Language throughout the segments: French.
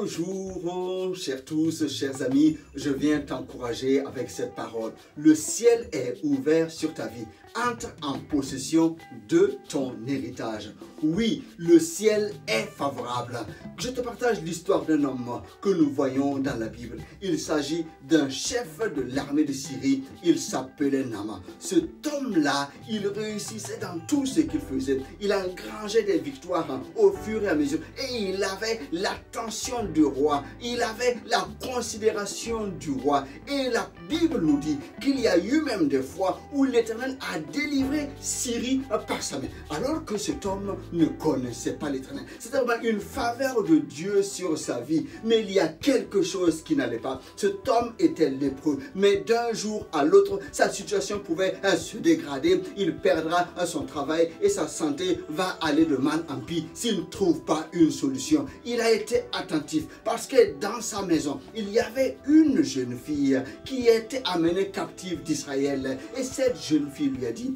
Bonjour, chers tous, chers amis, je viens t'encourager avec cette parole. Le ciel est ouvert sur ta vie. Entre en possession de ton héritage. Oui, le ciel est favorable. Je te partage l'histoire d'un homme que nous voyons dans la Bible. Il s'agit d'un chef de l'armée de Syrie. Il s'appelait Naaman. Cet homme-là, il réussissait dans tout ce qu'il faisait. Il engrangeait des victoires au fur et à mesure. Et il avait l'attention du roi. Il avait la considération du roi. Et la Bible nous dit qu'il y a eu même des fois où l'Éternel a délivré Syrie par sa main. Alors que cet homme ne connaissait pas l'Éternel. C'était vraiment une faveur de Dieu sur sa vie. Mais il y a quelque chose qui n'allait pas. Cet homme était lépreux. Mais d'un jour à l'autre, sa situation pouvait se dégrader. Il perdra son travail et sa santé va aller de mal en pis s'il ne trouve pas une solution. Il a été attentif parce que dans sa maison, il y avait une jeune fille qui était amenée captive d'Israël. Et cette jeune fille lui a dit,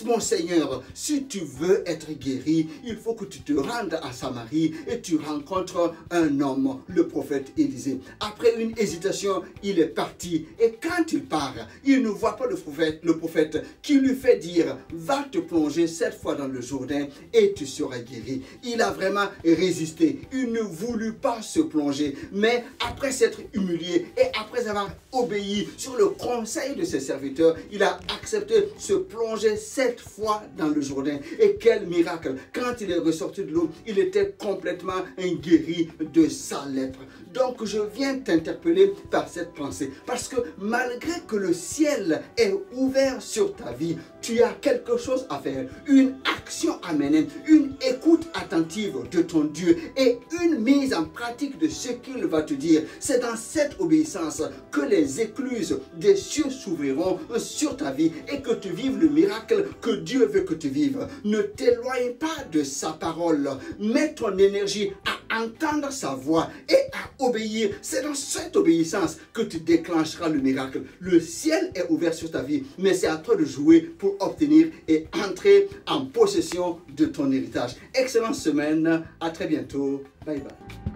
mon Seigneur, si tu veux être guéri, il faut que tu te rendes à Samarie et tu rencontres un homme, le prophète Élisée. Après une hésitation, il est parti. Et quand il part, il ne voit pas le prophète qui lui fait dire, va te plonger cette fois dans le Jourdain et tu seras guéri. Il a vraiment résisté. Il ne voulut pas se plonger. Mais après s'être humilié et après avoir obéi sur le conseil de ses serviteurs, il a accepté de se plonger 7 fois dans le Jourdain. Et quel miracle! Quand il est ressorti de l'eau, il était complètement guéri de sa lèpre. Donc je viens t'interpeller par cette pensée. Parce que malgré que le ciel est ouvert sur ta vie, tu as quelque chose à faire. Une action à mener, une écoute attentive de ton Dieu et une mise en pratique de ce qu'il va te dire. C'est dans cette obéissance que les écluses des cieux s'ouvriront sur ta vie et que tu vives le miracle que Dieu veut que tu vives. Ne t'éloigne pas de sa parole. Mets ton énergie à entendre sa voix et à obéir. C'est dans cette obéissance que tu déclencheras le miracle. Le ciel est ouvert sur ta vie, mais c'est à toi de jouer pour obtenir et entrer en possession de ton héritage. Excellente semaine, à très bientôt. Bye bye.